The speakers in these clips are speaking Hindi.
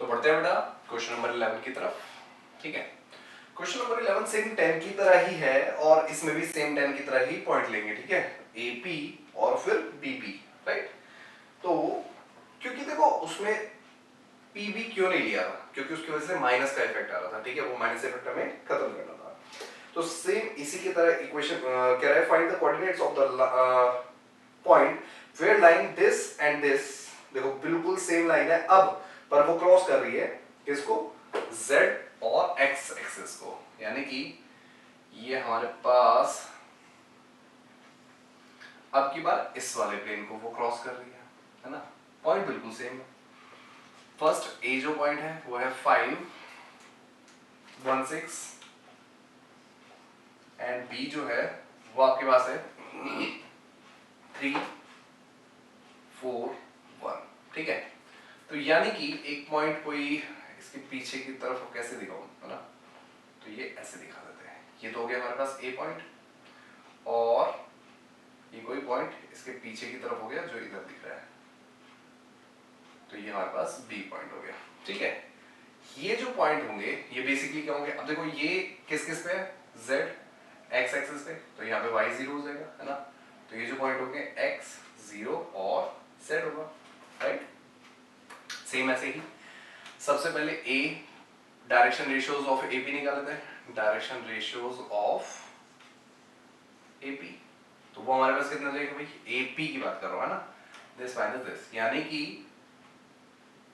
तो बढ़ते हैं बेटा क्वेश्चन नंबर 11 की तरफ। ठीक है, क्वेश्चन नंबर 11 सेम 10 की तरह ही है और इसमें भी सेम 10 की तरह ही पॉइंट लेंगे। ठीक है, एपी और फिर बीपी, राइट। तो क्योंकि देखो उसमें पीबी क्यों नहीं लिया था, क्योंकि उसकी वजह से माइनस का इफेक्ट आ रहा था। ठीक है, वो माइनस इफेक्ट हमें खत्म करना था। तो सेम इसी की तरह इक्वेशन कह रहा है find the coordinates of the point where line this and this, देखो बिल्कुल सेम लाइन है अब, पर वो क्रॉस कर रही है किसको, z और x एक्सिस को, यानी कि ये हमारे पास अब की बार इस वाले प्लेन को वो क्रॉस कर रही है ना। पॉइंट बिल्कुल सेम है। फर्स्ट ए जो पॉइंट है वो है 5 1 6 एंड बी जो है वो आपके पास है 3 4 1। ठीक है, तो यानी कि एक पॉइंट कोई इसके पीछे की तरफ कैसे दिखाऊं, है ना, तो ये ऐसे दिखा देते हैं। ये तो हो गया हमारे पास ए पॉइंट, और ये कोई पॉइंट इसके पीछे की तरफ हो गया जो इधर दिख रहा है, तो ये हमारे पास बी पॉइंट हो गया। ठीक है, ये जो पॉइंट होंगे ये बेसिकली क्या होंगे, अब देखो ये किस किस पे है, z x एक्सिस पे, तो यहाँ पे y 0 हो जाएगा, है ना। तो ये जो पॉइंट होंगे x 0 और z होगा, राइट। सेम ऐसे ही सबसे पहले a direction ratios of AP निकालते हैं, डायरेक्शन रेशियोज ऑफ AP, तो वो हमारे पास कितना जाएगा भाई, AP की बात कर रहा हूं, है ना, दिस माइनस दिस, यानी कि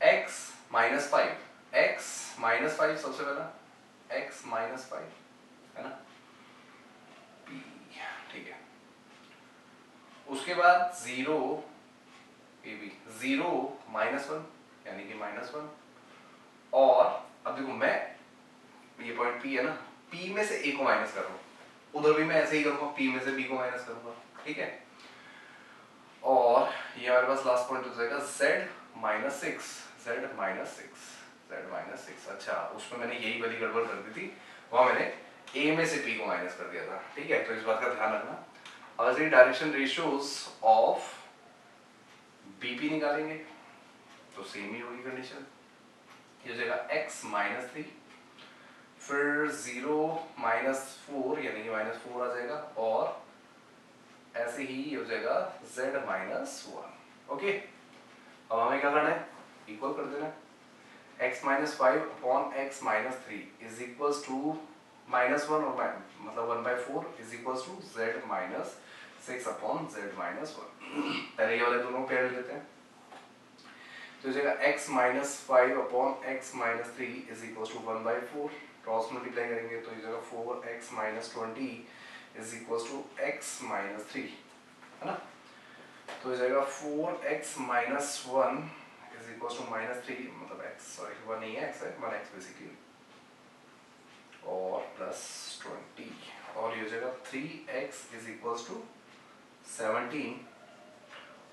x माइनस 5, x माइनस 5 सबसे पहला, x माइनस 5, है ना, p, ठीक है। उसके बाद 0 AB 0 माइनस 1, यानी कि माइनस 1, और अब देखो मैं ये पॉइंट P है ना, P में से A को माइनस कर रहा हूं, उधर भी मैं ऐसे ही करूंगा, P में से B को माइनस करूंगा। ठीक है, और ये हमारे पास लास्ट पॉइंट हो जाएगा z minus 6, z minus 6, z minus 6। अच्छा, उसमें मैंने यही वाली गड़बड़ कर दी थी, वहां मैंने a में से p को माइनस कर दिया था। ठीक है, तो इस बात का ध्यान रखना। अब डायरेक्शन रेशियोज ऑफ bp निकालेंगे तो सेम ही होगी कंडीशन, ये हो जाएगा x माइनस 3, फिर 0 माइनस 4, यानी कि माइनस 4 आ जाएगा, और ऐसे ही हो जाएगा z माइनस 1। ओके, अब हमें क्या करना है, इक्वल कर देना है। x minus 5 upon x minus 3 is equals to minus 1, और मतलब 1/4 is equals to z minus 6 upon z minus 1। पहले ये वाले दोनों पेयर लेते हैं, तो हो जाएगा x minus 5 upon x minus 3 is equals to 1/4, cross multiply करेंगे तो ये जाएगा 4x minus 20 is equals to x minus 3, है ना। तो हो जाएगा 4x minus 1 is equals to minus 3, मतलब x, सॉरी 1 नहीं है, x है 1x बेसिकली, और प्लस 20, और ये हो जाएगा 3x इज इक्वल्स टू 17,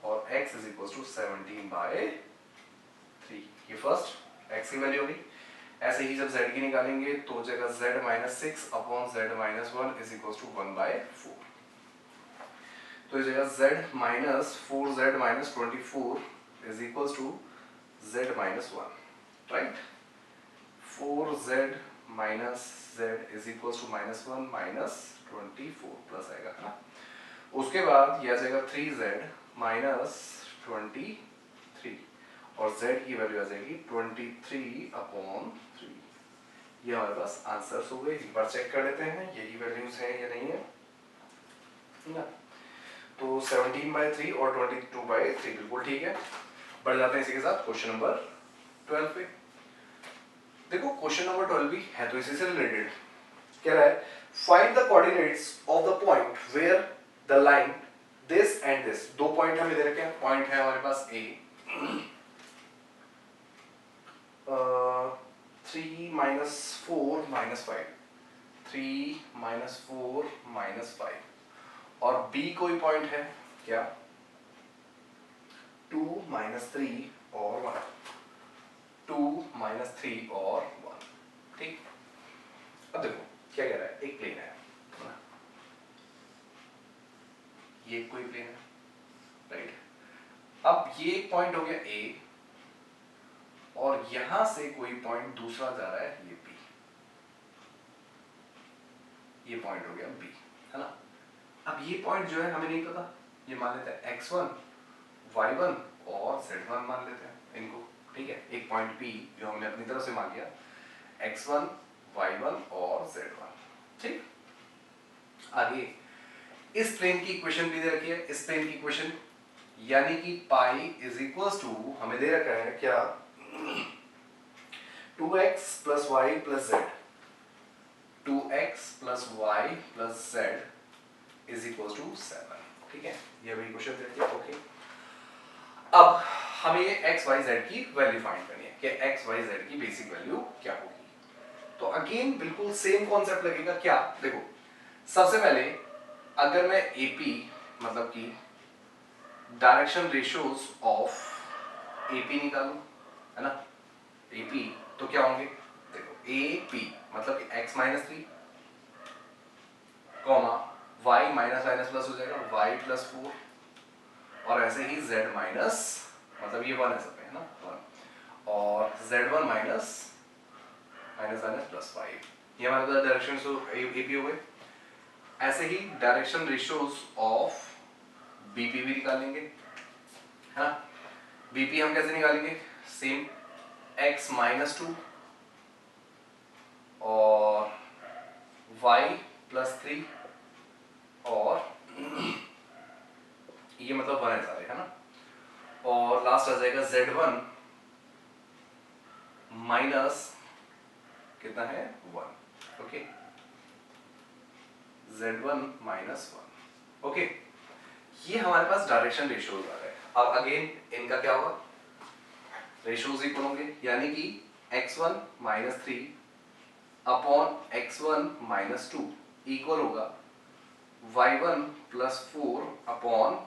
और x इज इक्वल्स टू 17/3। ये फर्स्ट x की वैल्यू होगी। ऐसे ही जब z की निकालेंगे तो हो जाएगा z minus 6 upon z minus 1 is equals to 1/4, तो इस जगह z minus 4z minus 24 is equals to z minus 1, right. 4z minus z is equals to minus 1 minus 24 plus आएगा, है ना। उसके बाद यह आ जाएगा 3z माइनस 23, और z की वैल्यू आ जाएगी 23 अपॉन 3। ये हमारे पास आंसर्स हो गए। एक बार चेक कर लेते हैं यही वैल्यूज है या नहीं है ना। तो 17/3 और 22/3 बिल्कुल ठीक है। बढ़ जाते हैं इसी के साथ क्वेश्चन नंबर 12 पे। देखो क्वेश्चन नंबर 12 भी है तो इसी से रिलेटेड। कह रहा है find the coordinates of the point where the line this and this, दो पॉइंट हमें दे रखे हैं। पॉइंट है हमारे पास A 3 minus 4 minus 5, 3 minus 4 minus 5, और बी कोई पॉइंट है क्या, 2 माइनस 3 और 1, 2 माइनस 3 और 1। ठीक, अब देखो क्या कह रहा है, एक प्लेन है ना? ये कोई प्लेन है, राइट। अब ये एक पॉइंट हो गया ए, और यहां से कोई पॉइंट दूसरा जा रहा है, ये P, ये पॉइंट हो गया B, है ना। अब ये पॉइंट जो है हमें नहीं पता, ये मान लेते हैं x1, y1 और z1 मान लेते हैं इनको, ठीक है। एक पॉइंट P जो हमने अपनी तरफ से मान लिया, x1, y1 और z1, ठीक। आगे इस प्लेन की इक्वेशन भी दे रखी है, इस प्लेन की इक्वेशन यानी कि पाई इज इक्वल्स टू हमें दे रखा है क्या, 2x plus y plus z, 2x plus y plus z is equals to 7, ठीक है। ये भी इक्वेशन दे रखी है, ओके। अब हमें ये x y z की वैल्यू फाइंड करनी है कि x y z की बेसिक वैल्यू क्या होगी। तो अगेन बिल्कुल सेम कॉन्सेप्ट लगेगा, क्या, देखो सबसे पहले अगर मैं AP मतलब कि डायरेक्शन रेशियोज ऑफ AP निकालूं, है ना, AP तो क्या होंगे, देखो AP मतलब कि x minus 3 comma y minus minus plus हो जाएगा y प्लस 4, और ऐसे ही z माइनस मतलब ये 1 है सब में, है ना, 1 और z1 minus minus minus plus 5, ये हमारे पास डायरेक्शन AP हो गए। ऐसे ही डायरेक्शन रेशियोज ऑफ BP भी निकालेंगे, है ना। BP हम कैसे निकालेंगे, सेम x माइनस 2 और y प्लस 3 और ये मतलब 1 है सारे, है ना, और लास्ट आ जाएगा z1 माइनस कितना है 1, ओके, z1 माइनस 1, ओके। ये हमारे पास डायरेक्शन रेशियोज आ गए। अब अगेन इनका क्या होगा, रेशियोज इक्वल होंगे, यानी कि x1 minus 3 upon x1 minus 2 equal होगा y1 plus 4 upon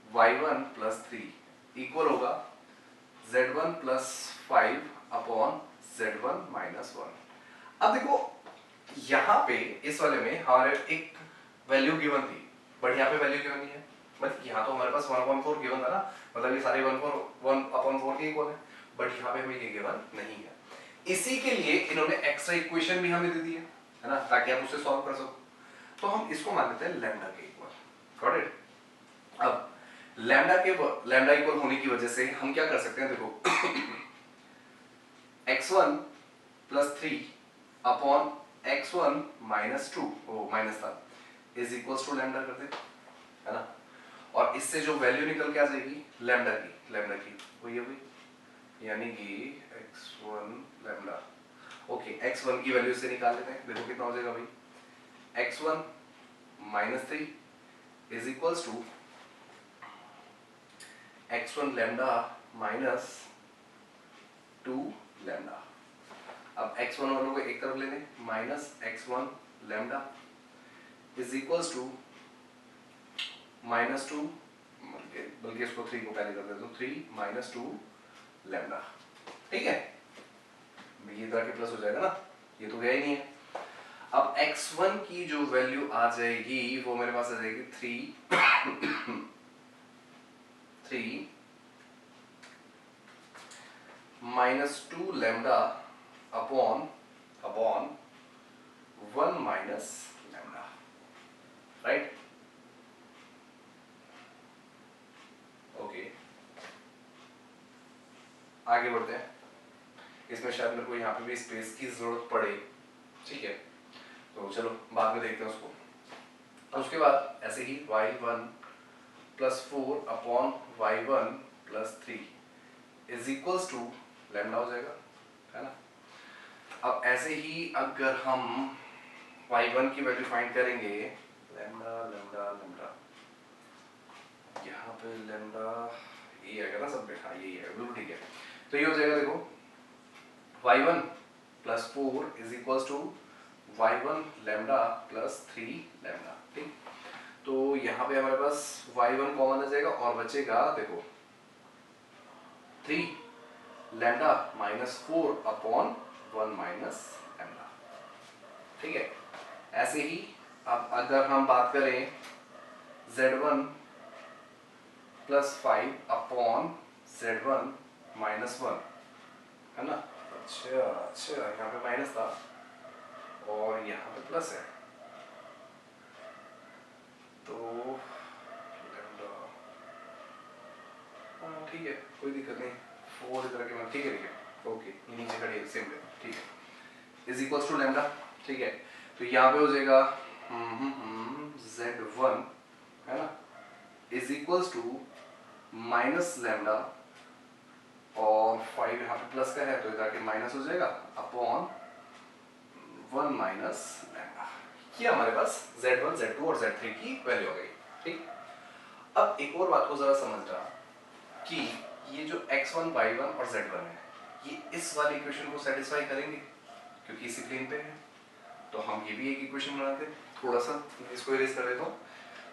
y1 plus 3 equal होगा z1 plus 5 upon z1 minus 1। अब देखो यहाँ पे इस वाले में हमारे एक वैल्यू गिवन थी, बट यहाँ पे वैल्यू गिवन नहीं है, मतलब यहाँ तो हमारे पास 1/4 गिवन था ना, मतलब ये सारे 1/4 के इक्वल है, बट यहाँ पे हमें ये गिवन नहीं है। इसी के लिए इन्होंने एक्स्ट्रा इक्वेशन भी हमें दे दी है ना, ताकि आप उसे सॉल्व कर सको। तो हम इसको मान लेते हैं लैम्डा के इक्वल, गॉट इट। अब लैम्डा इक्वल होने की वजह से हम क्या कर सकते हैं, देखो x1 plus 3 upon x1 minus 2, वो माइनस था, इज इक्वल्स टू लैम्डा कर दे, है ना, और इससे जो वैल्यू निकल के आ जाएगी लैम्डा की वो ये हुई, यानी कि x1 लैम्डा, ओके। x1 की वैल्यू से निकाल लेते हैं, देखो कितना हो जाएगा भाई, x1 minus 3 is equals to x1 lambda minus 2 lambda. अब x1 वालों को एक तरफ ले लें, minus x1 lambda is equals to minus 2, बल्कि इसको 3 को पहले कर देता हूं, 3 माइनस 2 लैम्डा, ठीक है। ये तो आके प्लस हो जाएगा ना, ये तो गया ही नहीं है। अब x1 की जो वैल्यू आ जाएगी वो मेरे पास आ जाएगी 3 minus 2 lambda upon 1 minus lambda, right, okay. आगे बढ़ते हैं, इसमें शायद मेरे को यहाँ पे भी स्पेस की जरूरत पड़े, ठीक है, तो चलो बाद में देखते हैं उसको। और उसके बाद ऐसे ही y1 plus 4 upon y1 plus 3 is equals to lambda हो जाएगा, है ना। अब ऐसे ही अगर हम y1 की वैल्यू फाइंड करेंगे, लैम्डा लैम्डा लैम्डा, यहाँ पे लैम्डा ये आएगा ना सब में, हाँ यही है, बिल्कुल ठीक है। तो ये हो जाएगा, देखो y1 plus 4 is equals to y1 lambda plus 3 lambda, ठीक। तो यहाँ पे हमारे पास y1 कॉमन आ जाएगा और बचेगा, देखो 3 lambda minus 4 upon 1 minus lambda, ठीक है। ऐसे ही अब अगर हम बात करें z1 plus 5 upon z1 minus 1, है ना। अच्छा अच्छा, यहाँ पे माइनस था और यहाँ पे प्लस है, तो लैम्डा, हाँ ठीक है, कोई दिक्कत नहीं, 4 इधर के, ठीक है ठीक है, ओके, ये नीचे खड़ी है सेम, ठीक है, इज इक्वल्स टू लैम्डा, ठीक है। तो यहाँ पे हो जाएगा Z1, है ना, is equals to minus lambda, और 5 यहाँ पे प्लस का है तो इधर के माइनस हो जाएगा अपॉन 1 माइनस लैम्डा। ये हमारे पास Z1, Z2 और Z3 की वैल्यू हो गई, ठीक। अब एक और बात को जरा समझना कि ये जो x1, y1 और z1 है, ये इस वाले इक्वेशन को सेटिस्फाई करेंगे क्योंकि इसी प्लेन पे है, तो हम ये भी एक इक्वेशन बनाते हैं। थोड़ा सा इसको इरेज कर देता हूँ,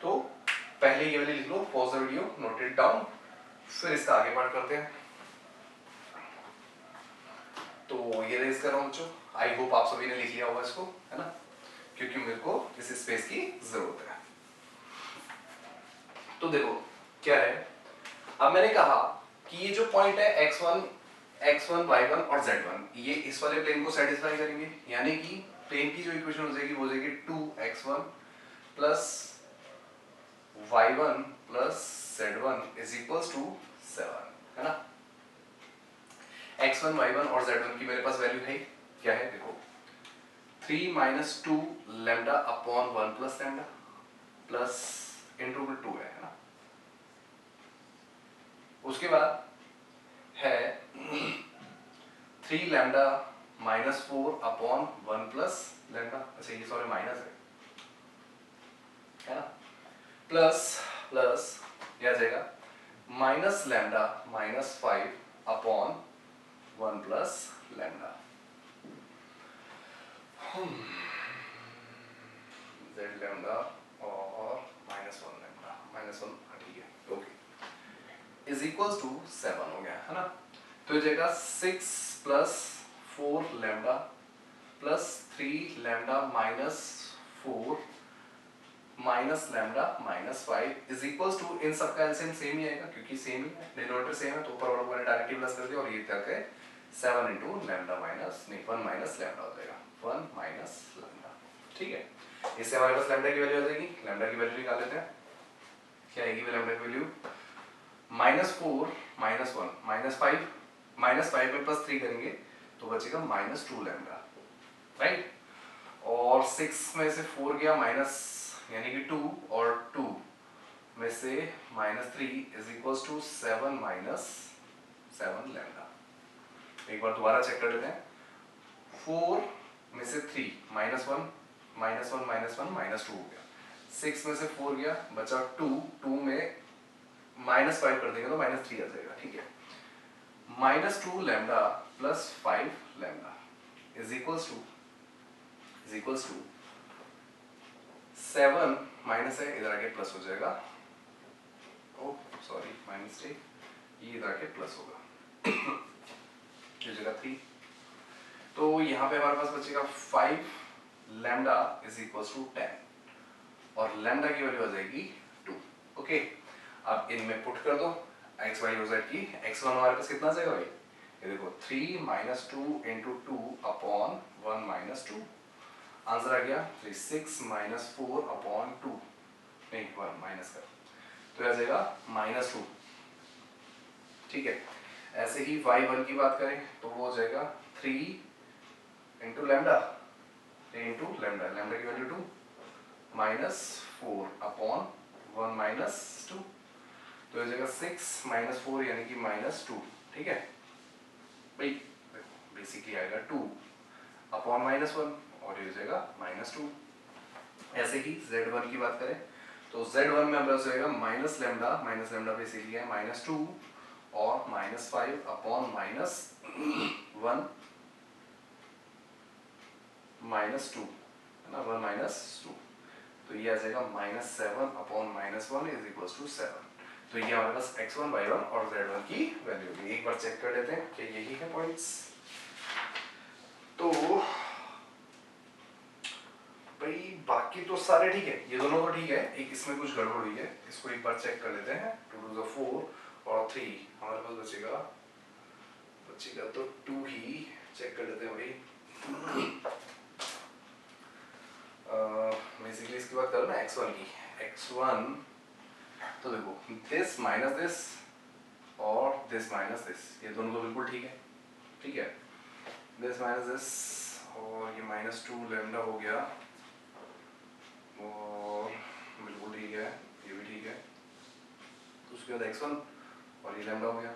तो पहले ये वाली लिख लो, pause the video, note it down, फिर इसका आगे पार्ट करते हैं। तो ये इरेज कर रहा हूँ बच्चों, आई होप आप सभी ने लिख लिया होगा इसको, है ना, क्योंकि मेरे को इस स्पेस की जरूरत है। तो देखो क्या है, अब मैंने कहा कि ये जो पॉइंट है x1, y1 और z1, ये इस वाले प्लेन को सेटिस्फाई करेंगे, यानी कि प्लेन की जो इक्वेशन हो जाएगी वो हो जाएगी 2x1 plus y1 plus z1 is equals to 7, है ना। x1, y1 और z1 की मेरे पास वैल्यू है, क्या है देखो, 3 minus 2 lambda upon 1 plus lambda plus into 2 है ना। उसके बाद है 3 lambda minus 4 upon 1 plus lambda, अच्छा ये सॉरी माइनस है ना, प्लस प्लस ये आ जाएगा minus lambda minus 5 upon 1 plus lambda, Z lambda और माइनस 1 लैम्डा, माइनस 1, ठीक है, ओके, इज इक्वल्स टू 7 हो गया, है ना। तो ये जाएगा 6 plus 4 lambda plus 3 lambda minus 4 minus lambda minus 5 is equals to, इन सबका एलसीएम सेम ही आएगा क्योंकि सेम ही है, डिनोमिनेटर सेम है, तो ऊपर वालों को डायरेक्टली प्लस कर दिया और ये तक है 7 इनटू लैम्डा माइनस, नहीं 1 माइनस लैम्डा हो जाएगा, 1 माइनस लैम्डा, ठीक है। इससे हमारे पास लैम्डा की वैल्यू आ जाएगी, लैम्डा की वैल्यू निकाल लेते हैं, क्या आएगी लैम्डा की वैल्यू, -4 -1 -5, -5 में +3 करेंगे तो बचेगा -2 लैम्डा, राइट। और 6 में से 4 गया माइनस, यानी कि 2, और 2 में से -3 is equals to 7 minus 7 lambda. एक बार दोबारा चेक कर लेते हैं, 4 में से 3 -1 -1 -1 -2 हो गया, 6 में से 4 गया बचा 2, 2 में -5 कर देंगे तो -3 आ जाएगा, ठीक है। -2 lambda plus 5 lambda is equals to 7 minus है, इधर आके प्लस हो जाएगा, ओ सॉरी माइनस 3, ये इधर आके प्लस होगा, ये जगह 3, तो यहाँ पे हमारे पास बचेगा 5 लैम्डा इज इक्वल्स टू 10 और लैम्डा की वैल्यू आ जाएगी 2, ओके। अब इनमें पुट कर दो x y और z की, x1 हमारे पास कितना जाएगा भाई, ये देखो 3 minus 2 into 2 upon 1 minus 2, answer आ गया 6 माइनस 4 अपॉन 2, नहीं 1 माइनस कर, तो आ जाएगा -2, ठीक है। ऐसे ही y1 की बात करें तो वो हो जाएगा 3 into lambda, 3 into lambda, lambda की वैल्यू 2 -4 अपॉन 1 माइनस 2, तो हो जाएगा 6 माइनस 4 यानी कि -2, ठीक है भाई, बेसिकली आएगा 2 अपॉन -1 और ये हो जाएगा -2। ऐसे ही z1 की बात करें तो z1 में हमारे पास जाएगा माइनस लैम्डा बेसिकली है -2 और -5 अपॉन -1 -2, है ना, 1 -2, तो ये आ जाएगा -7 अपॉन -1 इज इक्वल्स टू 7। तो ये हमारे पास x1, y1 और z1 की वैल्यू होगी। एक बार चेक कर लेते हैं कि यही है पॉइंट्स। तो भाई बाकी तो सारे ठीक है, ये दोनों तो ठीक है, एक इसमें कुछ गड़बड़ हुई है, इसको एक बार चेक कर लेते हैं। 2 2 4 और 3 हमारे पास बचेगा तो 2 ही, चेक कर लेते हैं भाई। बेसिकली इसकी बात करो ना x1 की, x1 तो देखो दिस माइनस दिस और दिस माइनस दिस, ये दोनों तो बिल्कुल ठीक है, ठीक है। दिस माइनस दिस और ये -2 लैम्डा हो गया और बिल्कुल ठीक है, ये भी ठीक है। तो उसके बाद x1 और ये लैम्डा हो गया,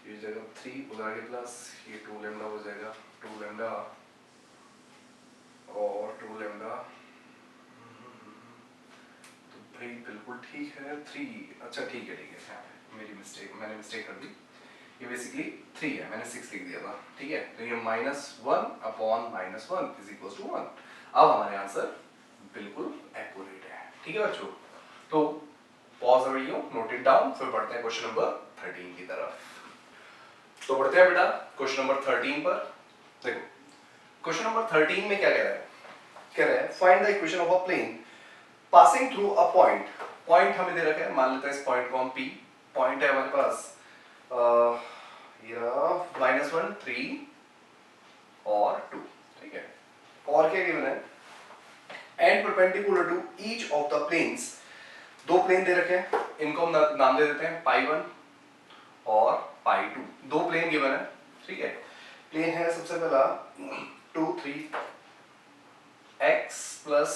ये जगह 3 उधर आगे प्लस, ये 2 लैम्डा हो जाएगा, 2 लैम्डा और 2 लैम्डा, तो भाई बिल्कुल ठीक है 3। अच्छा ठीक है यहाँ पे मेरी मिस्टेक, मैंने मिस्टेक कर दी, ये बेसिकली 3 है, मैंने 6 लिख दिया था, ठीक है। तो ये -1 अपॉन -1 इज इक्वल टू 1। अब हमारे आंसर बिल्कुल एक्यूरेट है, ठीक है बच्चों। तो pause the video, note it down, फिर बढ़ते हैं क्वेश्चन नंबर 13 की तरफ। तो बढ़ते हैं बेटा क्वेश्चन नंबर 13 पर। देखो क्वेश्चन नंबर 13 में क्या कह रहा है, कह रहा है find the equation of a plane passing through a point. Point हमें दे रखा है, मान लेते हैं इस पॉइंट को हम P, पॉइंट है हमारे पास ये -1 3 और 2, ठीक है। और क्या गिवन है, and perpendicular to each of the planes, दो प्लेन दे रखे हैं, इनको हम नाम दे देते हैं π1 और π2, दो प्लेन गिवन है, ठीक है। प्लेन है सबसे पहला 2 3 x plus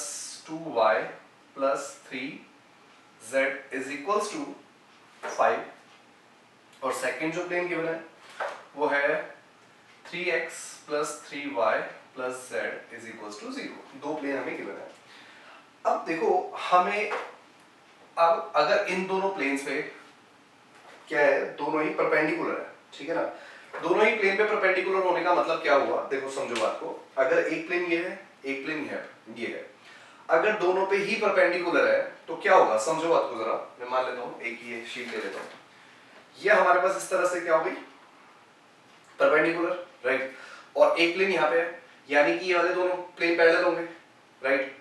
2y plus 3z is equals to 5, और सेकेंड जो प्लेन गिवन है वो है 3x plus 3y plus z is equals to 0। दो प्लेन हमें गिवन है। अब देखो हमें, अब अगर इन दोनों प्लेन्स पे क्या है, दोनों ही परपेंडिकुलर है, ठीक है ना। दोनों ही प्लेन पे परपेंडिकुलर होने का मतलब क्या हुआ, देखो समझो बात को, अगर एक प्लेन ये है, एक प्लेन ये है, अगर दोनों पे ही परपेंडिकुलर है तो क्या होगा, समझो बात को जरा। मैं मान लेता हूं एक ये शीट ले लेता हूं, ये हमारे पास इस तरह से क्या होगी, परपेंडिकुलर, राइट। और एक प्लेन यहां पे है, यानी कि ये वाले दोनों प्लेन पैरेलल होंगे, राइट।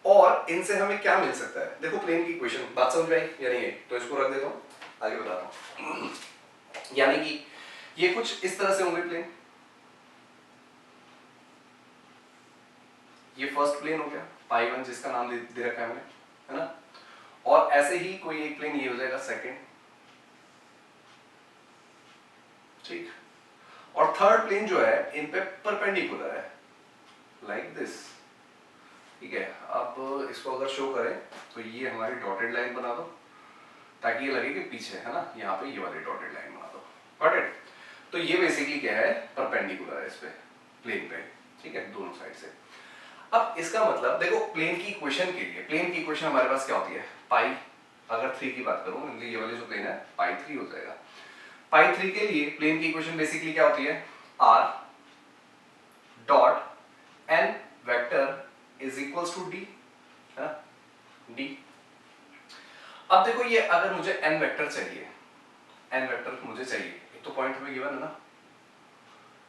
और इनसे हमें क्या मिल सकता है, देखो प्लेन की इक्वेशन, बात समझ में आई या नहीं है, तो इसको रख देता हूं, आगे बताता हूं। यानी कि ये कुछ इस तरह से होंगे प्लेन, ये फर्स्ट प्लेन हो गया π1 जिसका नाम दे रखा है मैंने, है ना। और ऐसे ही कोई एक प्लेन ये हो जाएगा सेकंड, ठीक। और थर्ड प्लेन जो है इन पे परपेंडिकुलर है, लाइक दिस, ठीक है। अब इसको अगर शो करें तो ये हमारी डॉटेड लाइन बना दो, ताकि ये लगे कि पीछे है ना, यहाँ पे ये वाली डॉटेड लाइन बना दो, गॉट इट। तो ये बेसिकली क्या है, परपेंडिकुलर है इस पे, प्लेन पे, ठीक है, दोनों साइड से। अब इसका मतलब देखो प्लेन की इक्वेशन के लिए, प्लेन की इक्वेशन हमारे पास क्या होती है, पाई, अगर 3 की बात करूं, ये वाले जो प्लेन है π3 हो जाएगा। π3 के लिए प्लेन की इक्वेशन बेसिकली क्या होती है, r dot n vector is equals to d, है d। अब देखो ये अगर मुझे n वेक्टर चाहिए, n वेक्टर मुझे चाहिए, एक तो पॉइंट हमें गिवन है ना,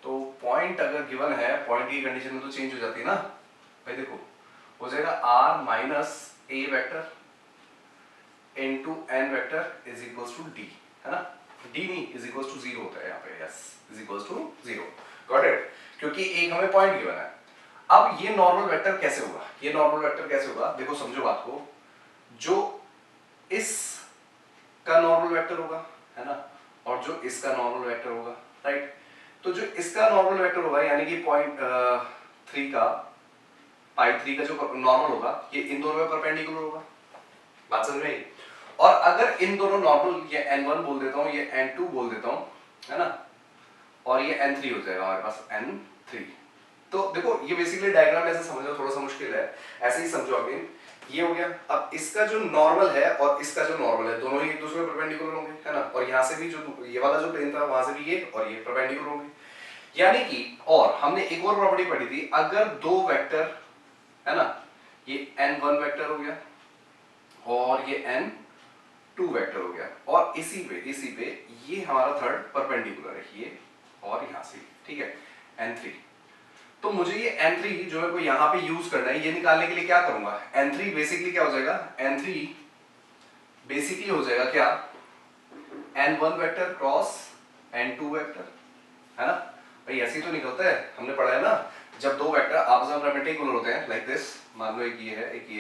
तो पॉइंट अगर गिवन है, पॉइंट की कंडीशन में तो चेंज हो जाती है ना भाई। देखो हो जाएगा r minus a vector into n vector is equals to d, है ना। d नहीं इज इक्वल्स टू 0 होता है यहाँ पे, yes is equals to 0, got it, क्योंकि एक हमें पॉइंट गिवन है। अब ये नॉर्मल वेक्टर कैसे होगा, ये नॉर्मल वेक्टर कैसे होगा, देखो समझो बात को, जो इस का नॉर्मल वेक्टर होगा, है ना, और जो इसका नॉर्मल वेक्टर होगा, राइट। तो जो इसका नॉर्मल वेक्टर होगा यानी कि पॉइंट 3 का π3 का जो नॉर्मल होगा, ये इन दोनों में परपेंडिकुलर होगा, बात समझ में आई। और अगर इन दोनों नॉर्मल, ये n1 बोल देता हूं, ये n2 बोल देता हूं, है ना, और ये n3 हो जाएगा हमारे पास, n3। तो देखो ये बेसिकली डायग्राम ऐसे समझना थोड़ा सा मुश्किल है, ऐसे ही समझो अगेन। ये हो गया, अब इसका जो नॉर्मल है और इसका जो नॉर्मल है, दोनों ही एक दूसरे में परपेंडिकुलर होंगे, है ना। और यहाँ से भी जो ये वाला जो प्लेन था वहां से भी ये और ये परपेंडिकुलर होंगे, यानी कि, और हमने एक और प्रॉपर्टी पढ़ी थी, अगर दो वेक्टर, है ना, ये n1 वेक्टर हो गया और ये n2 वेक्टर हो गया, और इसी पे ये हमारा थर्ड परपेंडिकुलर है, ये और यहां से, ठीक है, n3। तो मुझे ये n3 जो है को यहाँ पे यूज करना है, ये निकालने के लिए क्या करूंगा, n3 बेसिकली क्या हो जाएगा, n3 बेसिकली हो जाएगा क्या, n1 vector cross n2 vector, भाई ऐसे ही तो निकलता है, हमने पढ़ा है ना, जब दो वेक्टर आपस में परपेंडिकुलर होते हैं लाइक दिस, मान लो एक ये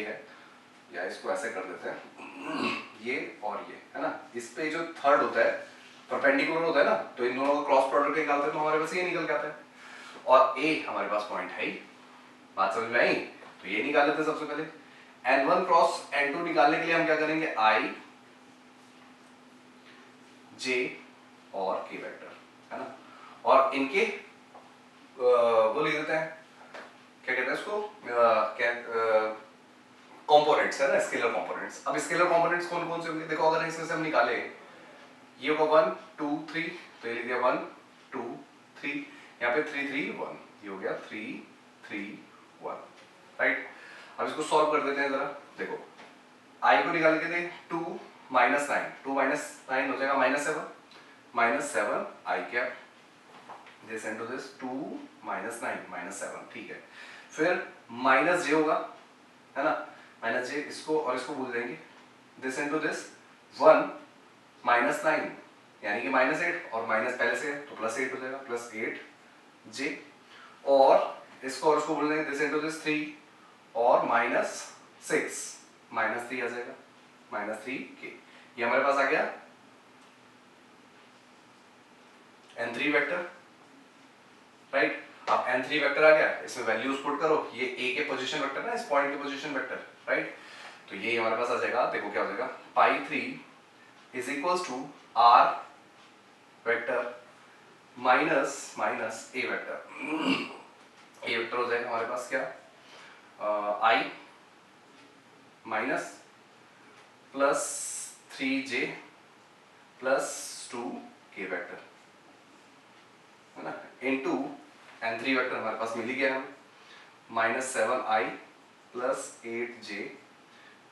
है, या इसको ऐसे कर देते हैं, ये और ये है ना, इस पे जो थर्ड होता है परपेंडिकुलर होता है ना, तो इन दोनों का क्रॉस प्रोडक्ट निकालते हैं तो हमारे पास ये निकल जाता है, और ए हमारे पास पॉइंट है ही। बात समझ में आई? तो ये निकाल लेते हैं सबसे पहले। n1 क्रॉस n2 निकालने के लिए हम क्या करेंगे, i j और k वेक्टर है ना, और इनके वो लिख देते हैं, क्या कहते हैं इसको, कंपोनेंट्स है ना, स्केलर कंपोनेंट्स। अब स्केलर कंपोनेंट्स कौन कौन से होंगे, देखो अगर इसमें से हम निकाले, ये होगा 1 2 3, तो ये लिख दिया 1 2 3, यहाँ पे 3 3 1, ये हो गया 3 3 1, राइट। अब इसको सॉल्व कर देते हैं जरा, देखो i को निकाल के दे 2 माइनस 9, 2 माइनस 9 हो जाएगा minus 7 i cap, this into this 2 minus 9 minus 7, ठीक है। फिर माइनस जे होगा है ना, माइनस जे, इसको और इसको बोल देंगे, दिस इनटू दिस 1 माइनस 9 यानी कि माइनस 8, और माइनस पहले से है तो प्लस 8 हो जाएगा, प्लस 8 जे, और इसको और इसको बोल देंगे दिस इनटू दिस 3 और माइनस 6 माइनस 3 आ जाएगा, माइनस 3 के, ये हमारे पास आ गया n3 वेक्टर, राइट। अब n3 वेक्टर आ गया, इसमें वैल्यूज पुट करो, ये a के पोजीशन वेक्टर ना, इस पॉइंट के पोजीशन वेक्टर, राइट। तो ये हमारे पास आ जाएगा, देखो क्या हो जाएगा, pi 3 is equals to r vector minus minus a vector, a vector हो जाएगा हमारे पास क्या, i minus plus 3j plus 2k vector है ना, इनटू n3 वेक्टर हमारे पास मिल ही गया हमें, minus 7i plus 8j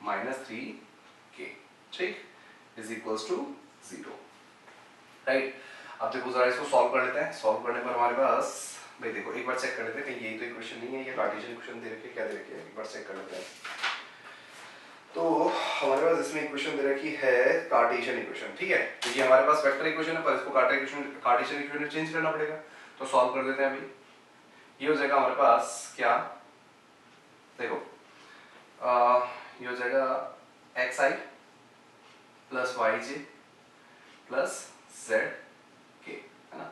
minus 3k, ठीक, इज इक्वल्स टू 0, राइट। अब देखो जरा इसको सॉल्व कर लेते हैं, सॉल्व करने पर हमारे पास, भाई देखो एक बार चेक कर लेते हैं कहीं यही तो इक्वेशन नहीं है, ये कार्टेशियन इक्वेशन दे रखी है, क्या दे रखी है, एक बार चेक कर लेते हैं। तो हमारे पास इसमें इक्वेशन दे रखी है कार्टेशियन इक्वेशन, ठीक है, तो ये हमारे पास वेक्टर इक्वेशन है, पर इसको कार्टेशियन इक्वेशन में चेंज करना पड़ेगा, तो सॉल्व कर देते हैं अभी। ये हो जाएगा हमारे पास क्या, देखो ये हो जाएगा xi plus yj plus zk है ना,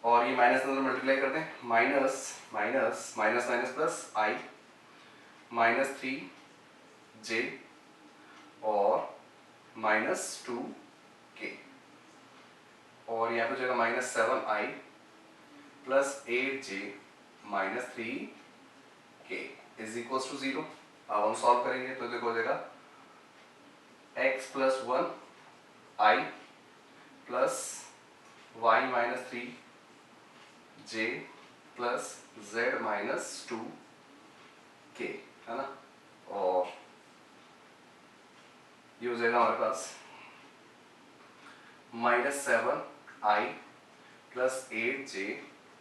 और ये माइनस अंदर मल्टीप्लाई करते हैं, minus minus minus minus plus i minus 3j और माइनस 2k, और यहाँ पे हो जाएगा minus 7i plus 8j minus 3k is equals to 0। अब हम सॉल्व करेंगे तो देखो हो जाएगा x plus 1 i plus y minus 3j plus z minus 2k है ना, और ये हो जाएगा हमारे पास minus 7i plus 8j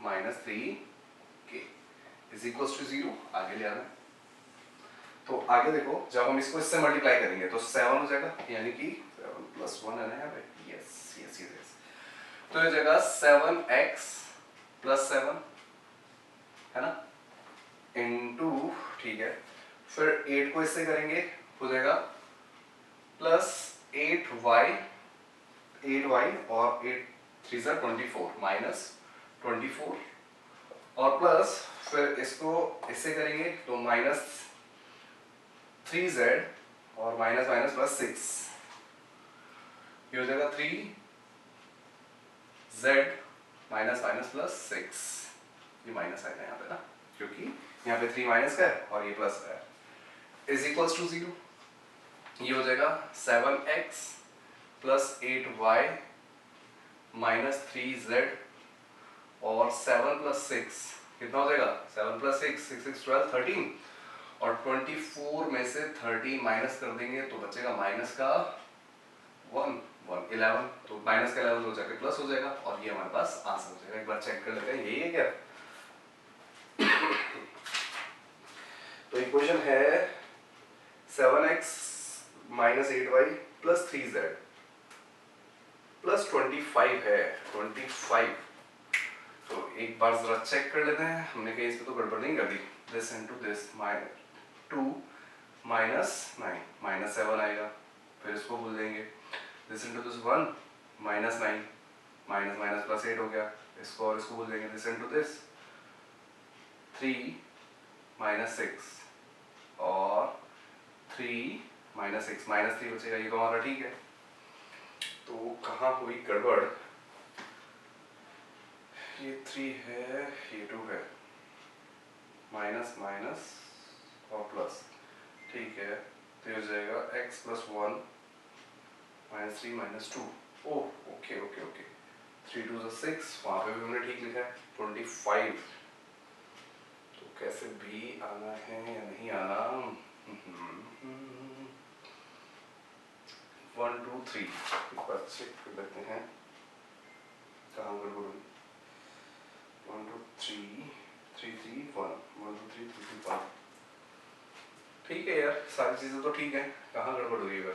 minus 3k is equals to 0। आगे ले आना, तो आगे देखो जब हम इसको इससे मल्टीप्लाई करेंगे तो 7 हो जाएगा, यानी कि 7 प्लस 1 है ना यहाँ पे, यस यस यस, तो ये हो जाएगा 7x प्लस 7 है ना, इनटू, ठीक है, फिर 8 को इससे करेंगे हो जाएगा प्लस 8y और 8 3 सा 24 माइनस 24, और प्लस फिर इसको इससे करेंगे तो माइनस 3z और माइनस माइनस प्लस 6, ये हो जाएगा 3z माइनस माइनस प्लस 6, ये माइनस आएगा यहाँ पे ना, क्योंकि यहाँ पे 3 माइनस का है और ये प्लस का है, इज इक्वल्स टू 0। ये हो जाएगा 7x plus 8y minus 3z और 7 प्लस 6 कितना हो जाएगा, 7 प्लस 6 6 6 12 13, और 24 में से 30 माइनस कर देंगे तो बचेगा माइनस का 1 11, तो माइनस का 11 हो जाके प्लस हो जाएगा, और ये हमारे पास आंसर हो जाएगा। एक बार चेक कर लेते हैं यही है क्या। तो इक्वेशन है 7x minus 8y plus 3z plus plus 25 है, 25। तो एक बार जरा चेक कर लेते हैं, हमने कहीं इसमें तो गड़बड़ नहीं कर दी। दिस इनटू दिस, -2 -9 -7 आएगा, फिर इसको भूल देंगे। This into this 1 -9 minus minus plus 8 हो गया, इसको और इसको भूल देंगे। दिस इनटू दिस 3 -6 और 3 -6 -3 बचेगा, ये तो हमारा ठीक है। तो कहाँ हुई गड़बड़? ये 3 है, ये 2 है, माइनस माइनस और प्लस, ठीक है। तो ये हो जाएगा x + 1 -3 -2। Oh okay okay okay, 3 2 6, वहाँ पे भी हमने ठीक लिखा है 25। तो कैसे भी आना है या नहीं आना? 1 2 3 एक बार चेक कर लेते हैं कहाँ गड़बड़ हुई। 1 2 3 3 3 1 1 2 3 3 3 1। ठीक है यार, सारी चीजें तो ठीक है, कहाँ गड़बड़ हुई है?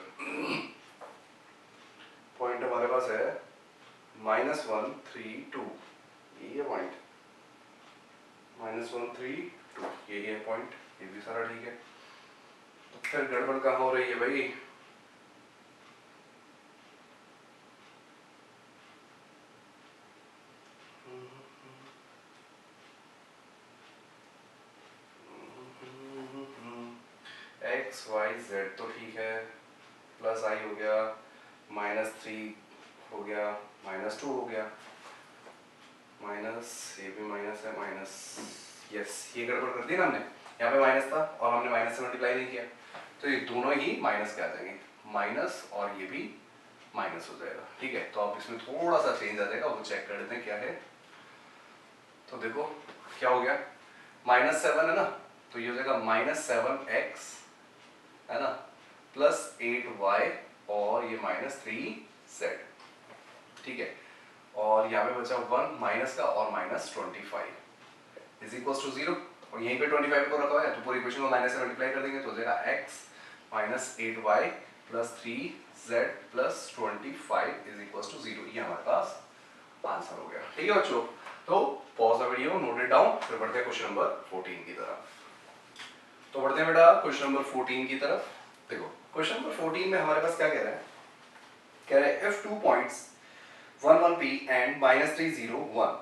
पॉइंट हमारे पास है -1 3 2, यही है पॉइंट। -1 3 2, यही है पॉइंट, ये भी सारा ठीक है। तो फिर गड़बड़ कहाँ हो रही है भाई? एक्स वाई जेड तो ठीक है, प्लस आई हो गया, -3 हो गया, -2 हो गया, माइनस, ये भी माइनस है, माइनस, यस, ये गड़बड़ कर दी ना हमने। यहाँ पे माइनस था और हमने माइनस से मल्टीप्लाई नहीं किया, तो ये दोनों ही माइनस के आ जाएंगे, माइनस और ये भी माइनस हो जाएगा, ठीक है। तो अब इसमें थोड़ा सा चेंज आ जाएगा, वो चेक कर लेते हैं क्या है। तो देखो क्या हो गया, -7 है ना, तो ये हो जाएगा -7x है ना, +8y और ये -3z, ठीक है। और यहाँ पे बचा 1 माइनस का और -25 इज इक्वल टू 0, और यहीं पे 25 को रखा हुआ है, तो पूरी इक्वेशन को माइनस से मल्टीप्लाई कर देंगे, तो हो जाएगा x -8y + 3z + 25 is equal to 0। ये हमारे पास आंसर हो गया, ठीक है बच्चों। तो pause the video, note it down, फिर बढ़ते हैं क्वेश्चन नंबर 14 की तरफ। तो बढ़ते हैं बेटा क्वेश्चन नंबर 14 की तरफ। देखो क्वेश्चन नंबर 14 में हमारे पास क्या कह रहा है, कह रहा है if 2 points 1 1 p and -3 0 1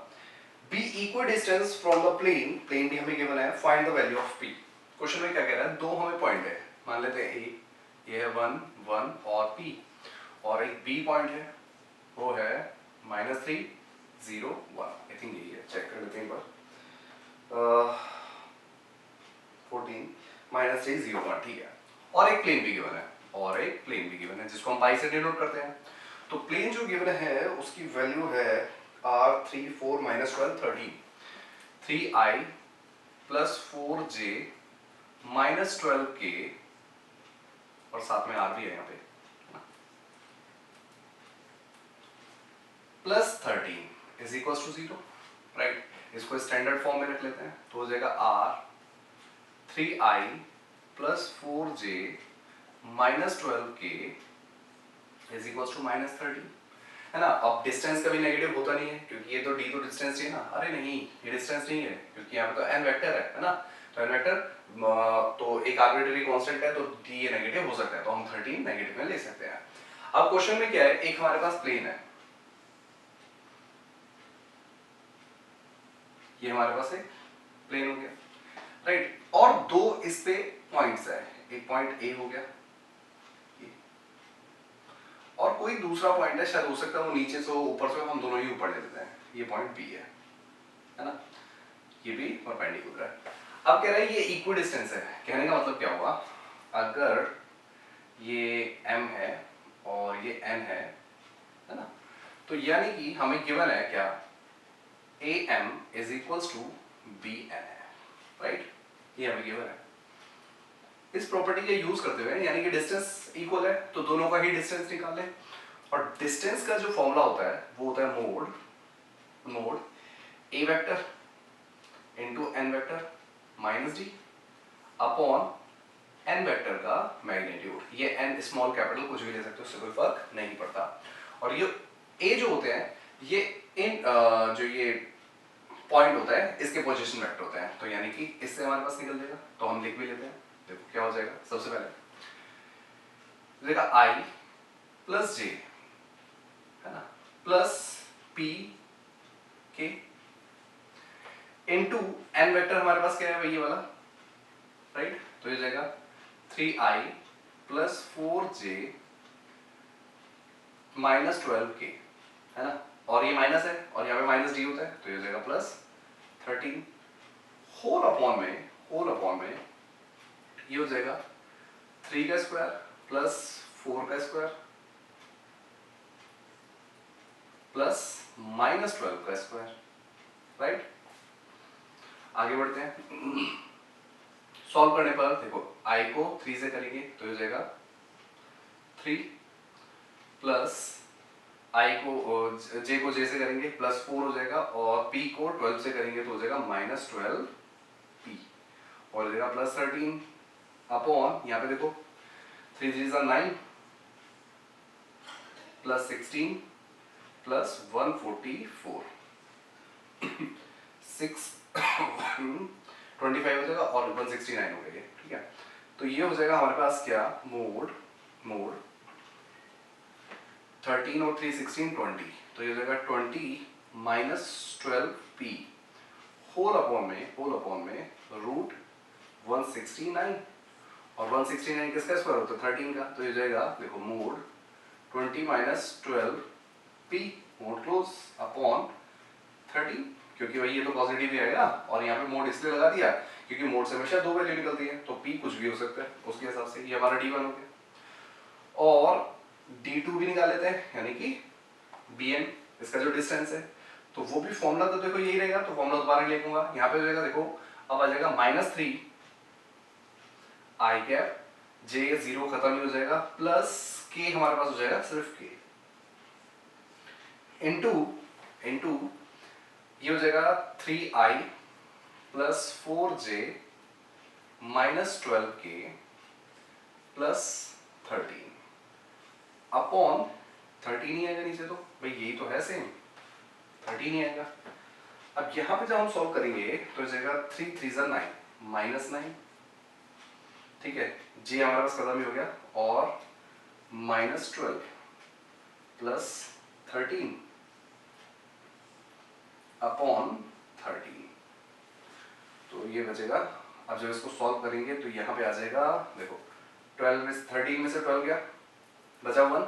be equidistant from the plane भी हमें गिवन है, find the value of p। Question में क्या कह रहा है, दो हमें पॉइंट है, मान लेते हैं a, ये है 1 1 और p, और एक b पॉइंट है, वो है -3 0 1, आई थिंक यही है, चेक कर लेते हैं एक बार। 14 -3 0 1, ठीक है। और एक प्लेन भी गिवन है, और एक प्लेन भी गिवन है, जिसको हम पाई से डिनोट करते हैं। तो प्लेन जो गिवन है उसकी वैल्यू है r3 4 -12 13, 3i + 4j -12k, और साथ में r भी है यहाँ पे, +13 इज इक्वल टू 0, राइट। इसको स्टैंडर्ड फॉर्म में रख लेते हैं, तो हो जाएगा r 3i + 4j -12k is equal to -13, है ना। अब डिस्टेंस कभी नेगेटिव होता नहीं है, क्योंकि ये तो d तो डिस्टेंस है ना, अरे नहीं ये डिस्टेंस नहीं है, क्योंकि यहाँ पे तो n वेक्टर है ना, तो n वेक्टर तो एक आर्बिट्रेरी कांस्टेंट है, तो d ये नेगेटिव हो सकता है, तो हम 13 नेगेटिव में ले सकते हैं। अब क्वेश्चन में क्या है, एक हमारे पास प्लेन है, ये हमारे पास एक प्लेन हो गया, राइट, और दो इस पे पॉइंट्स है, एक पॉइंट ए हो गया, और कोई दूसरा पॉइंट है, शायद हो सकता है वो नीचे से ऊपर से, हम दोनों ही ऊपर ले लेते हैं, ये पॉइंट बी है ना, ये भी परपेंडिकुलर है। अब कह रहा है ये इक्विडिस्टेंस है, कहने का मतलब क्या हुआ, अगर ये m है और ये n है ना, तो यानी कि हमें गिवन है क्या, am is equals to bn है, राइट, ये हमें गिवन है। इस प्रॉपर्टी का यूज करते हुए, यानी कि डिस्टेंस इक्वल है तो दोनों का ही डिस्टेंस निकाल लें, और डिस्टेंस का जो फॉर्मूला होता है वो होता है mode a vector into n vector minus d upon n vector का मैग्नीट्यूड। ये n स्मॉल कैपिटल कुछ भी ले सकते हो, उससे कोई फर्क नहीं पड़ता। और ये ए जो होते हैं ये इन जो ये पॉइंट होता है इसके पोजीशन वेक्टर होते हैं, तो यानी कि इससे हमारे पास निकल जाएगा, तो हम लिख भी लेते हैं। देखो क्या हो जाएगा, सबसे पहले देखा आई प्लस जे है ना प्लस पी के इनटू एन वेक्टर हमारे पास क्या है भाई ये वाला, राइट। तो ये जाएगा 3i plus 4j minus 12k है ना, और ये माइनस है और यहाँ पे माइनस डी होता है, तो ये जाएगा प्लस 13 होल अपॉन में ये हो जाएगा 3 का स्क्वायर प्लस 4 का स्क्वायर प्लस माइनस 12 का स्क्वायर, राइट। आगे बढ़ते हैं, सॉल्व करने पर देखो i को 3 से करेंगे तो हो जाएगा 3 प्लस i को j को j से करेंगे प्लस 4 हो जाएगा, और p को 12 से करेंगे तो हो जाएगा माइनस 12p और हो जाएगा प्लस 13 अपॉन यहाँ पे देखो 3 3 9 प्लस 16 प्लस 144 625 हो जाएगा और 169 हो गया, ठीक है। तो ये हो जाएगा हमारे पास क्या, मोड 13 और 3 16 20, तो ये हो जाएगा 20 माइनस 12p होल अपॉन में रूट 169, और 169 किसका स्क्वायर होता है 13 का, तो ये हो जाएगा देखो mode 20 minus 12p mode close upon 13, क्योंकि भाई ये तो पॉजिटिव ही आएगा, और यहाँ पे मोड इसलिए लगा दिया क्योंकि मोड से हमेशा 2 वैल्यू निकलती है, तो p कुछ भी हो सकता है, उसके हिसाब से ये हमारा d1 हो गया। और d2 भी निकाल लेते हैं, यानी कि bn इसका जो डिस्टेंस है, तो वो भी फॉर्मूला तो देखो यही रहेगा, तो फॉर्मूला दोबारा लिखूंगा। यहाँ पे हो जाएगा देखो अब आ जाएगा -3 i कैप j 0 खत्म ही हो जाएगा प्लस k हमारे पास हो जाएगा सिर्फ k इनटू ये हो जाएगा 3i plus 4j minus 12k plus 13 upon 13 ही आएगा नीचे, तो भाई यही तो है सेम 13 ही आएगा। अब यहाँ पे जब हम सॉल्व करेंगे तो हो जाएगा 3 3 9 माइनस 9, ठीक है, j हमारे पास खत्म ही हो गया, और माइनस 12 प्लस 13 अपॉन 13, तो ये बचेगा। अब जब इसको सॉल्व करेंगे तो यहाँ पे आ जाएगा देखो 12 में 13 में से 12 गया, बचा 1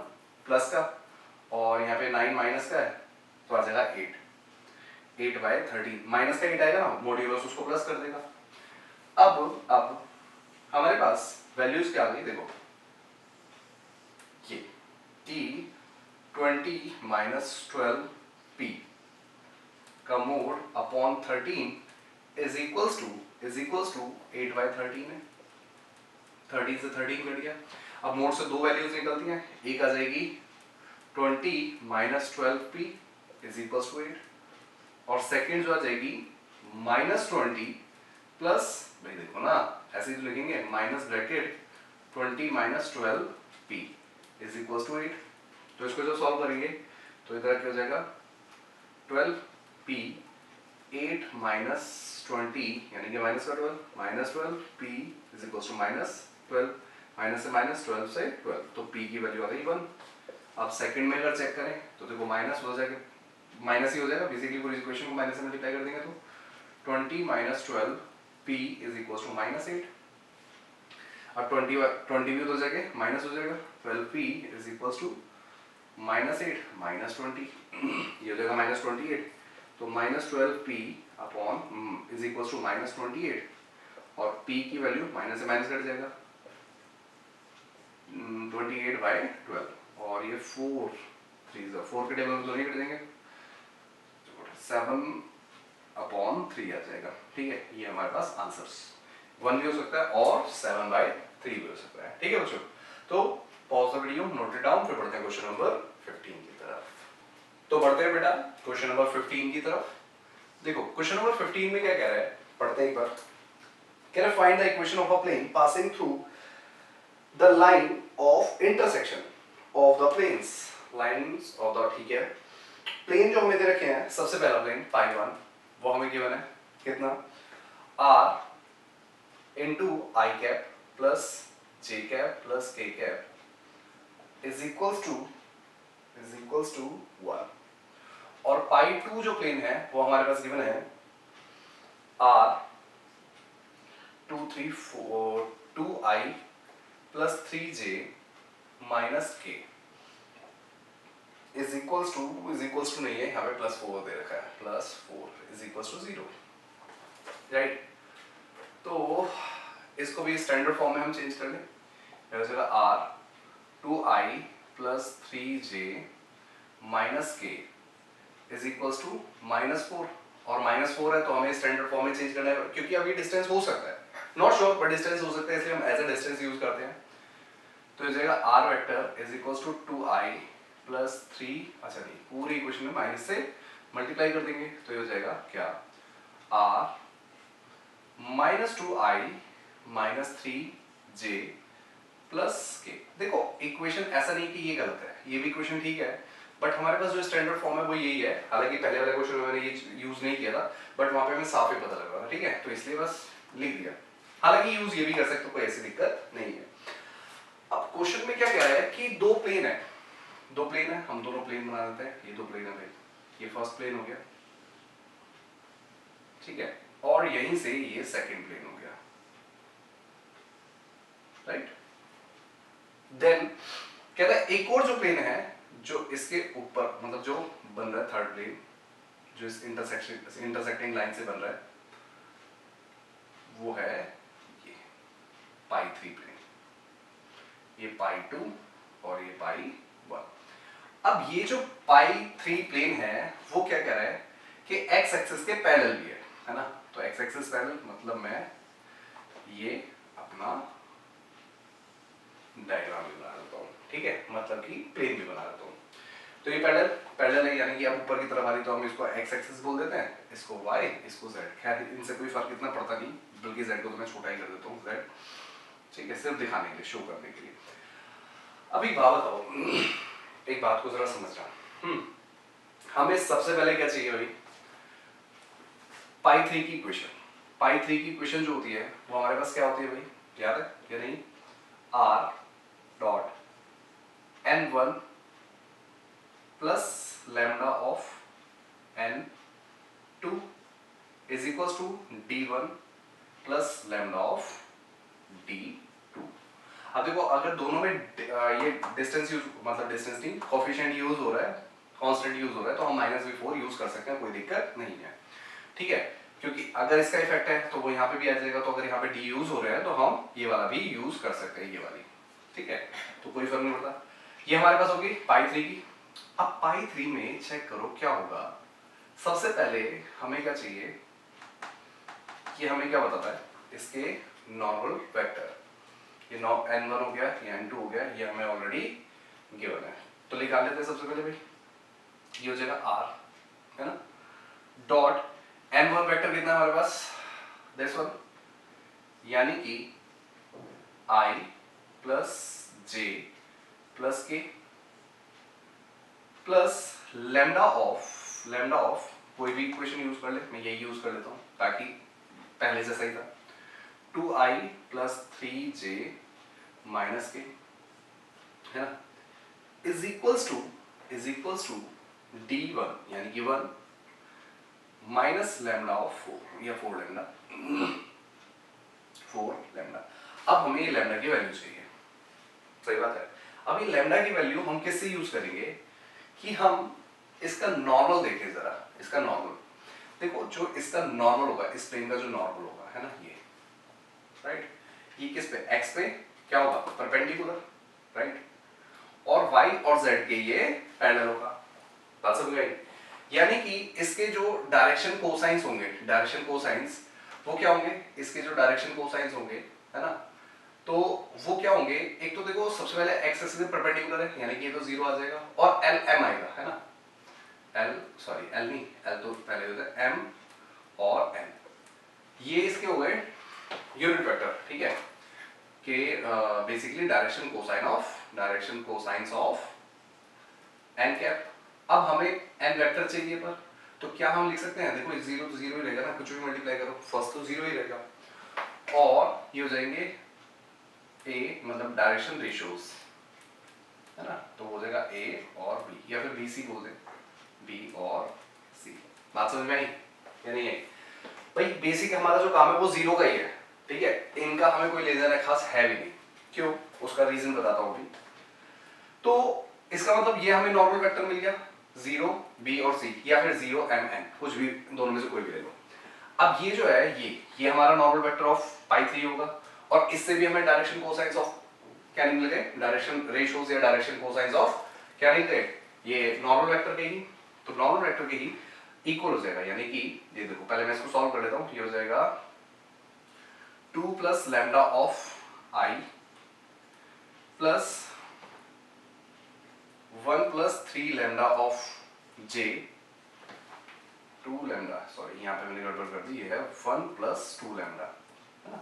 प्लस का, और यहाँ पे 9 माइनस का है तो आ जाएगा 8 बाय 13, माइनस का 8 आएगा ना, मॉड्यूलस उसको प्लस कर देगा। अब हमारे पास वैल्यूज क्या आ गई देखो, ये t 20 माइनस 12p का mod upon 13 is equals to 8 by 13 है, 13 से 13 कट गया। अब मोड से 2 वैल्यूज निकलती हैं, एक आ जाएगी 20 minus 12p is equals to 8, और सेकेंड जो आ जाएगी -20 प्लस, भाई देखो ना ऐसे ही लिखेंगे minus bracket 20 minus 12p is equals to 8, तो इसको जो सॉल्व करेंगे तो इधर क्या हो जाएगा 12p 8 माइनस 20 यानी कि माइनस का 12 minus 12p is equals to minus 12, minus से माइनस 12 से 12, तो p की वैल्यू आ गई 1। अब सेकंड में अगर चेक करें तो देखो माइनस हो जाएगा, माइनस ही हो जाएगा बेसिकली, पूरी इक्वेशन को माइनस से मल्टीप्लाई कर देंगे तो 20 minus 12p is equals to minus 8। अब 20 भी हो जाएगा माइनस हो जाएगा, 12p is equals to minus 8 minus 20, ये हो जाएगा माइनस 28, तो minus 12p upon is equals to minus 28, और p की वैल्यू माइनस से माइनस कट जाएगा 28 बाय 12, और ये 4 के टेबल में तो नहीं कट देंगे, 7 अपॉन 3 आ जाएगा, ठीक है। ये हमारे पास आंसर्स 1 भी हो सकता है और 7 बाय 3 भी हो सकता है, ठीक है बच्चों। तो pause the video, note it down, फिर बढ़ते हैं क्वेश्चन नंबर 15 की तरफ। तो बढ़ते हैं बेटा क्वेश्चन नंबर 15 की तरफ। देखो क्वेश्चन नंबर 15 में क्या कह रहा है, पढ़ते हैं एक बार। कह रहा है find the equation of a plane passing through the line of intersection of the planes lines of the, ठीक है, प्लेन जो हमें दे रखे हैं, सबसे पहला प्लेन पाई 1 वो हमें गिवन है कितना, r इंटू आई कैप प्लस जे कैप प्लस के कैप इज इक्वल्स टू 1, और पाई 2 जो प्लेन है वो हमारे पास गिवन है r 2i plus 3j minus के इज इक्वल्स टू नहीं है, यहाँ पे +4 दे रखा है, +4 इज इक्वल्स टू 0, राइट। तो इसको भी स्टैंडर्ड फॉर्म में हम चेंज कर लें, हो जाएगा r 2i plus 3j minus के इज इक्वल्स टू -4, और -4 है तो हमें स्टैंडर्ड फॉर्म में चेंज करना है, क्योंकि अब ये डिस्टेंस हो सकता है, नॉट श्योर पर डिस्टेंस हो सकता है, इसलिए हम एज अ डिस्टेंस यूज करते हैं। तो हो जाएगा r vector is equals to 2i plus 3, अच्छा नहीं, पूरी इक्वेशन में माइनस से मल्टीप्लाई कर देंगे, तो ये हो जाएगा क्या, r minus 2i minus 3j plus के। देखो इक्वेशन ऐसा नहीं कि ये गलत है, ये भी इक्वेशन ठीक है, बट हमारे पास जो स्टैंडर्ड फॉर्म है वो यही है, हालांकि पहले वाले क्वेश्चन में मैंने ये यूज नहीं किया था, बट वहां पे हमें साफ ही पता लग रहा था, ठीक है, तो इसलिए बस लिख दिया, हालांकि यूज ये भी कर सकते हो, कोई ऐसी दिक्कत नहीं है। अब क्वेश्चन में क्या कह रहा है कि दो प्लेन है, हम दोनों प्लेन बना लेते हैं, ये दो प्लेन है भाई, ये फर्स्ट प्लेन हो गया, ठीक है, और यहीं से ये सेकंड प्लेन हो गया, राइट। देन कहता है एक और जो प्लेन है जो इसके ऊपर, मतलब जो बन रहा है थर्ड प्लेन, जो इस इंटरसेक्टिंग लाइन से बन रहा है, वो है ये पाई 3 प्लेन, ये पाई 2 और ये पाई 1। अब ये जो पाई 3 प्लेन है वो क्या कह रहा है कि एक्स एक्सिस के पैरेलल भी है ना, तो एक्स एक्सिस पैरेलल मतलब मैं ये अपना डायग्राम भी बना लेता हूँ, ठीक है, मतलब कि प्लेन भी बना लेता हूँ। तो ये पैरेलल है, यानी कि अब ऊपर की तरफ आ रही, तो हम इसको एक्स एक्सिस बोल देते हैं, इसको वाई, इसको जेड, खैर इनसे कोई फर्क इतना पड़ता नहीं, बल्कि जेड को तो मैं छोटा ही कर देता हूँ, जेड, ठीक है, सिर्फ दिखाने के लिए, शो करने के लिए। अब एक बात बताओ, एक बात को जरा समझना, हमें सबसे पहले क्या चाहिए भाई, पाई 3 की इक्वेशन। पाई 3 की इक्वेशन जो होती है वो हमारे पास क्या होती है भाई, याद है या नहीं, r dot n1 plus lambda of n2 is equals to d1 plus lambda of d2। अब देखो अगर दोनों में ये डिस्टेंस यूज, मतलब डिस्टेंस नहीं, कोफिशिएंट यूज हो रहा है, कांस्टेंट यूज हो रहा है, तो हम -v4 यूज कर सकते हैं, कोई दिक्कत नहीं है, ठीक है, क्योंकि अगर इसका इफेक्ट है तो वो यहाँ पे भी आ जाएगा, तो अगर यहाँ पे d यूज हो रहा है तो हम ये वाला भी यूज कर सकते हैं, ये वाली, ठीक है, तो कोई फर्क नहीं पड़ता। ये हमारे पास होगी पाई 3 की। अब पाई 3 में चेक करो क्या होगा, सबसे पहले हमें क्या चाहिए, ये हमें क्या बताता है, इसके नॉर्मल वेक्टर, ये n1 हो गया, ये n2 हो गया, ये हमें ऑलरेडी गिवन है, तो निकाल लेते हैं सबसे पहले भाई, ये हो जाएगा r, है ना, डॉट n1 वेक्टर कितना है हमारे पास, दिस वन, यानी कि i प्लस j प्लस के प्लस लैम्डा ऑफ कोई भी इक्वेशन यूज कर ले, मैं यही यूज कर लेता हूं ताकि पहले जैसा ही था, 2i प्लस 3j माइनस के, है ना, इज इक्वल्स टू d1 यानी कि 1 माइनस लैम्डा ऑफ 4 या 4 लैम्डा। अब हमें ये लैम्डा की वैल्यू चाहिए, सही बात है। अब ये लैम्डा की वैल्यू हम किससे यूज करेंगे कि हम इसका नॉर्मल देखें जरा, इसका नॉर्मल देखो, जो इसका नॉर्मल होगा, इस प्लेन का जो नॉर्मल होगा, है ना, ये राइट, ये किस पे, एक्स पे क्या होगा, परपेंडिकुलर, राइट, और वाई और जेड के ये पैरेलल होगा, बात समझ गई, यानी कि इसके जो डायरेक्शन कोसाइंस होंगे, डायरेक्शन कोसाइंस वो क्या होंगे, इसके जो डायरेक्शन कोसाइंस होंगे, है ना, तो वो क्या होंगे, एक तो देखो सबसे पहले एक्स एक्सिस के परपेंडिकुलर है, यानी कि ये तो 0 आ जाएगा, और एल एम आएगा, है ना, एल नहीं, एल तो पहले होता है, एम और एन, ये इसके हो गए यूनिट वेक्टर, ठीक है, कि basically direction cosines of n cap. अब हमें एन वेक्टर चाहिए पर, तो क्या हम लिख सकते हैं, देखो जीरो तो जीरो ही रहेगा ना, कुछ भी मल्टीप्लाई करो फर्स्ट तो जीरो ही रहेगा, और ये हो जाएंगे ए मतलब डायरेक्शन रेशियोज, है ना, तो हो जाएगा ए और बी, या फिर बी सी बोल दें, बी और सी। बात समझ में आई या नहीं आई? भाई बेसिक हमारा जो काम है वो जीरो का ही है, ठीक है, इनका हमें कोई लेना देना खास है भी नहीं। क्यों, उसका रीजन बताता हूं अभी। तो इसका मतलब ये हमें नॉर्मल वेक्टर मिल गया, जीरो बी और सी, या फिर जीरो एम एन, कुछ भी दोनों में से कोई भी ले लो। अब ये जो है ये हमारा नॉर्मल वेक्टर ऑफ पाई 3 होगा, और इससे भी हमें डायरेक्शन कोसाइंस ऑफ क्या निकल गए, डायरेक्शन रेशियोज या डायरेक्शन कोसाइंस ऑफ क्या निकल गए, ये नॉर्मल वेक्टर के ही, तो नॉर्मल वेक्टर के ही इक्वल हो जाएगा, यानी कि ये देखो पहले मैं इसको सॉल्व कर लेता हूं, ये हो जाएगा 2 plus lambda of I plus 1 plus 3 lambda of J, 2 lambda, sorry यहाँ पे मैंने गड़बड़ कर दी, ये है 1 प्लस 2 लैम्डा, है ना,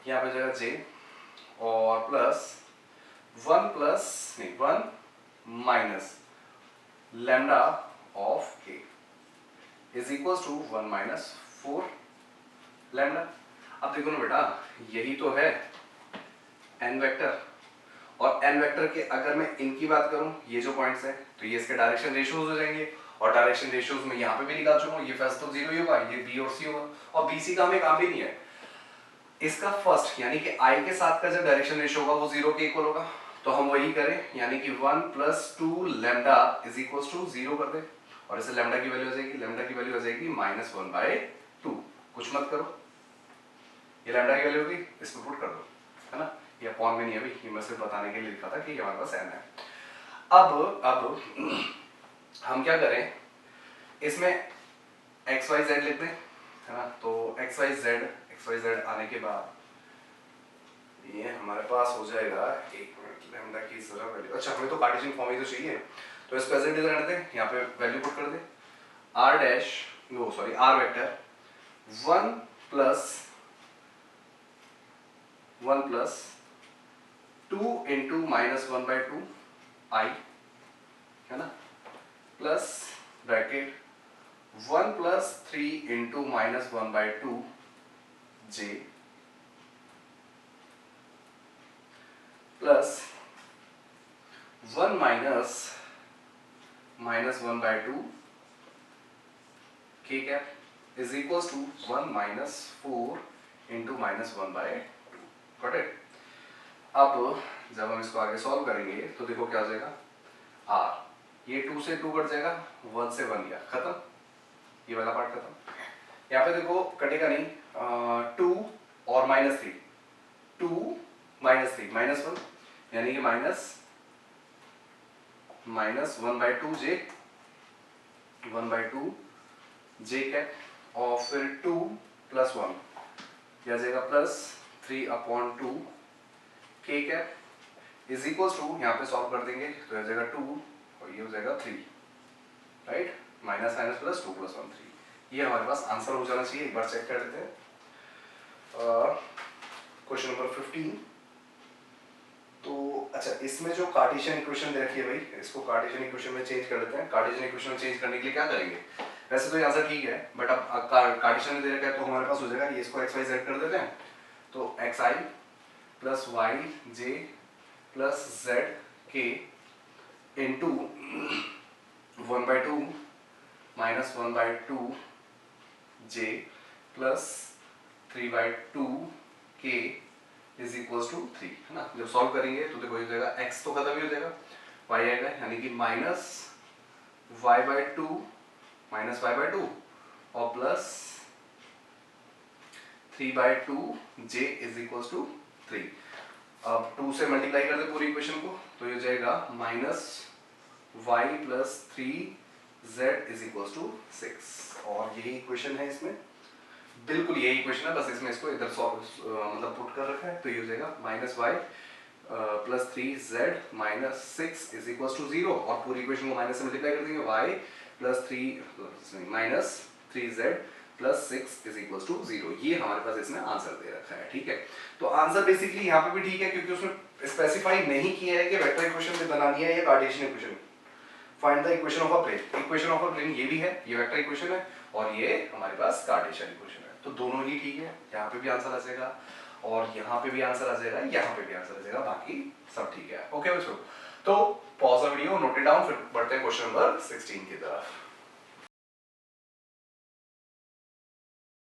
यहाँ पे जाएगा जे, और plus 1 minus lambda of k is equal to 1 minus 4 lambda. अब देखो ना बेटा, यही तो है एन वेक्टर, और एन वेक्टर के अगर मैं इनकी बात करूं, ये जो पॉइंट्स हैं, तो ये इसके डायरेक्शन रेशियोज हो जाएंगे, और डायरेक्शन रेशियोज में यहाँ पे भी निकाल चुका हूं, ये फर्स्ट तो जीरो ही होगा, ये बी और सी होगा, और बी सी का हमें काम भी नहीं है, इसका फर्स्ट यानी कि आई के साथ का जो डायरेक्शन रेशियो होगा वो जीरो के इक्वल होगा, तो हम वही करें, यानी कि 1 plus 2 lambda is equal to 0 कर दे, और इसे लैम्डा की वैल्यू हो जाएगी, लैम्डा की वैल्यू हो जाएगी -1/2, कुछ मत करो, ये लैम्डा की वैल्यू होगी, इसमें पुट कर दो, है ना, ये अपॉन में नहीं है अभी, ये मैं सिर्फ बताने के लिए लिखा था कि हमारे पास n है। अब हम क्या करें, इसमें एक्स वाई जेड लिख दें, है ना, तो एक्स वाई जेड आने के बाद ये हमारे पास हो जाएगा, एक मिनट, लैम्डा की जरा वैल्यू, अच्छा हमें तो कार्टेशियन फॉर्म ही तो चाहिए, तो इसको एज इट इज रहने दें, यहाँ पे वैल्यू पुट कर दें, R dash, no sorry, R vector 1 plus 2 into -1/2 i, है ना, plus bracket 1 plus 3 into -1/2 j, plus 1 minus -1/2 k cap is equal to 1 minus 4 into -1/2, got it. अब जब हम इसको आगे सॉल्व करेंगे तो देखो क्या हो जाएगा, आर, ये 2 से 2 कट जाएगा, 1 से 1 गया, खत्म, ये वाला पार्ट खत्म। यहाँ पे देखो कटेगा नहीं, 2 और -3, 2 -3 -1, यानी कि -1/2 जे, 1/2 जे कैप, और फिर 2 प्लस 1 क्या जाएगा, +3/2 के कैप इज इक्वल टू, यहाँ पे सॉल्व कर देंगे तो हो जाएगा 2 और ये हो जाएगा 3, राइट, माइनस माइनस प्लस 2 + 1 3, ये हमारे पास आंसर हो जाना चाहिए। एक बार चेक कर लेते हैं क्वेश्चन नंबर 15। तो अच्छा, इसमें जो कार्टेशियन इक्वेशन दे रखी है भाई, इसको कार्टेशियन इक्वेशन में चेंज कर लेते हैं। कार्टेशियन इक्वेशन में चेंज करने के लिए क्या करेंगे, वैसे तो आंसर ठीक है, बट अब कार्टेशियन में दे रखा है तो हमारे पास हो जाएगा, ये इसको एक्स वाई जेड कर देते हैं, तो एक्स आई प्लस वाई जे प्लस जेड के इंटू 1/2 -1/2 जे प्लस 3/2 के इज इक्वल्स टू 3, है ना। जब सॉल्व करेंगे तो देखो हो जाएगा, x तो खत्म ही हो जाएगा, y आएगा, यानी कि -y/2 और plus 3/2 j is equals to 3। अब 2 से मल्टीप्लाई कर दे पूरी इक्वेशन को, तो ये हो जाएगा -y + 3z is equals to 6, और यही इक्वेशन है इसमें, बिल्कुल यही इक्वेशन है, बस इसमें इसको इधर मतलब पुट कर रखा है, तो ये हो जाएगा -y + 3z - 6 is equals to 0, और पूरी इक्वेशन को माइनस से मल्टीप्लाई कर देंगे, y + 3z + 6 is equals to 0, ये हमारे पास इसमें आंसर दे रखा है, ठीक है। तो आंसर बेसिकली यहाँ पे भी ठीक है, क्योंकि उसमें स्पेसिफाई नहीं किया है कि वेक्टर इक्वेशन में बनानी है या cartesian equation, find the equation of a plane. Equation of a plane ये भी है, ये वेक्टर इक्वेशन है और ये हमारे पास कार्टेशियन इक्वेशन है, तो दोनों ही ठीक है। यहाँ पे भी आंसर आ जाएगा और यहाँ पे भी आंसर आ जाएगा, यहाँ पे भी आंसर आ जाएगा, बाकी सब ठीक है। ओके बच्चों, तो pause the video, note it down, फिर बढ़ते हैं क्वेश्चन नंबर 16 की तरफ।